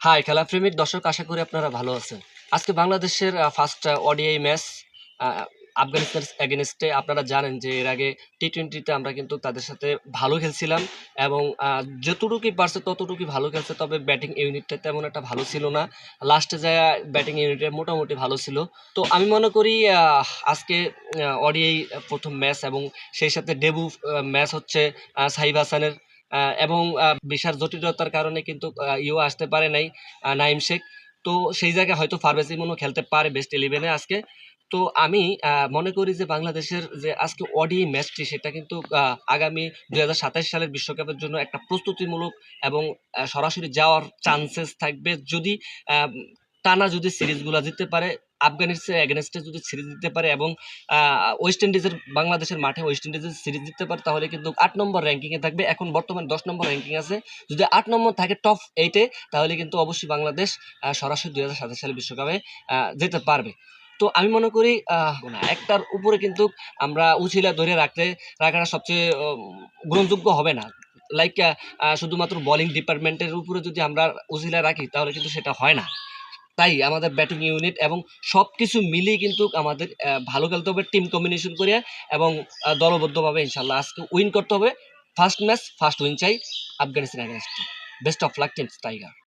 High খেলাপ্রেমিক দর্শক, আশা করি আপনারা ভালো আছেন। আজকে বাংলাদেশের ফার্স্ট ওডিআই ম্যাচ আফগানিস্তানের এগেইনস্টে। আপনারা জানেন যে এর আগে টি-20তে আমরা কিন্তু তাদের সাথে ভালো খেলছিলাম এবং যতটুকুই পারছে ততটুকুই ভালো খেলছে। তবে ব্যাটিং ইউনিটটা তেমন একটা ভালো ছিল না। লাস্টে যায়া ব্যাটিং ইউনিটে মোটামুটি ভালো ছিল। তো আমি মনে করি আজকে ওডিআই প্রথম ম্যাচ এবং সেই সাথে ডেবু ম্যাচ হচ্ছে সাহিব হাসানের। এবং ভিসার জটিলতার কারণে কিন্তু আসতে পারে নাই, নাইম শেখ। তো সেই জায়গায় হয়তো ফারবেজ ইমনও খেলতে পারে বেস্ট 11-এ আজকে। তো আমি মনে করি যে বাংলাদেশের যে আজকে ওডিআই ম্যাচটি সেটা কিন্তু আগামী ২০২৭ সালের বিশ্বকাপের জন্য একটা প্রস্তুতিমূলক এবং সরাসরি যাওয়ার চান্সেস থাকবে যদি টানা যদি সিরিজগুলা জিততে পারে। আফগানিস্তানের এগেনস্টে যদি সিরিজ জিততে পারে এবং ওয়েস্ট ইন্ডিজের বাংলাদেশের মাঠে ওয়েস্ট ইন্ডিজের সিরিজ জিততে পারে, তাহলে কিন্তু ৮ নম্বর র্যাঙ্কিংয়ে থাকবে। এখন বর্তমানে ১০ নম্বর র্যাঙ্কিং আছে। যদি ৮ নম্বর থাকে টপ 8-এ, তাহলে কিন্তু অবশ্যই বাংলাদেশ সরাসরি ২০২৭ সালের বিশ্বকাপে যেতে পারবে। তো আমি মনে করি না, একটার উপরে কিন্তু আমরা উছিলা ধরে রাখাটা সবচেয়ে গ্রহণযোগ্য হবে না। লাইক শুধুমাত্র বোলিং ডিপার্টমেন্টের উপরে যদি আমরা উছিলা রাখি, তাহলে কিন্তু সেটা হয় না। তাই আমাদের ব্যাটিং ইউনিট এবং সবকিছু মিলিয়ে কিন্তু আমাদের ভালো খেলতে হবে, টিম কম্বিনেশন করে এবং দলবদ্ধভাবে ইনশাল্লাহ আজকে উইন করতে হবে। ফার্স্ট ম্যাচ ফার্স্ট উইন চাই আফগানিস্তান এগেইনস্টে। Best of luck team tiger.